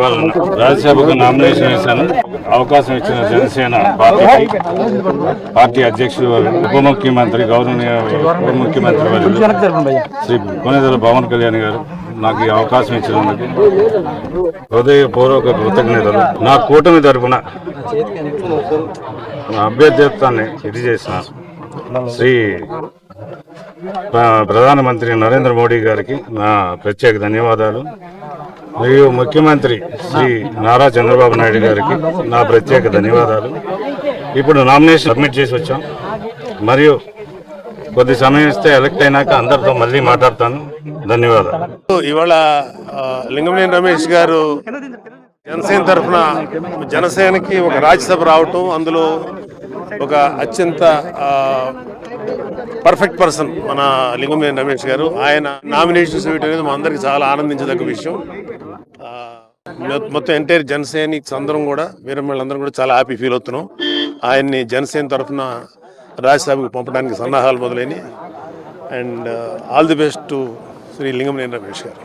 ఇవాళ రాజ్యసభకు నామినేషన్ వేశాను. అవకాశం ఇచ్చిన జనసేన పార్టీ అధ్యక్షుడు ఉప ముఖ్యమంత్రి గౌరవనీయ ఉప ముఖ్యమంత్రి శ్రీ కొనిదెల పవన్ కళ్యాణ్ గారు నాకు ఈ అవకాశం ఇచ్చినందుకు హృదయపూర్వక కృతజ్ఞతలు. నా కూటమి తరఫున అభ్యర్థిత్వాన్ని ఇది చేసిన శ్రీ ప్రధానమంత్రి నరేంద్ర మోడీ గారికి నా ప్రత్యేక ధన్యవాదాలు. మరియు ముఖ్యమంత్రి శ్రీ నారా చంద్రబాబు నాయుడు గారికి నా ప్రత్యేక ధన్యవాదాలు. ఇప్పుడు నామినేషన్ సబ్మిట్ చేసి వచ్చాం. మరియు కొద్ది సమయం ఇస్తే ఎలక్ట్ అయినాక అందరితో మళ్ళీ మాట్లాడతాను. ధన్యవాదాలు. ఇవాళ లింగమనేని రమేష్ గారు జనసేన తరఫున జనసేనకి ఒక రాజ్యసభ రావటం, అందులో ఒక అత్యంత పర్ఫెక్ట్ పర్సన్ మన లింగమనేని రమేష్ గారు. ఆయన నామినేషన్స్ ఇవ్వడం అనేది మా అందరికి చాలా ఆనందించదగ్గ విషయం. మొత్తం ఎంటైర్ జనసేనిక్స్ అందరం కూడా వీరమ్మలందరం కూడా చాలా హ్యాపీ ఫీల్ అవుతున్నాం. ఆయన్ని జనసేన తరఫున రాజ్యసభకు పంపడానికి సన్నాహాలు మొదలైనవి. And all the best to Shri Lingamaneni Ramesh గారు.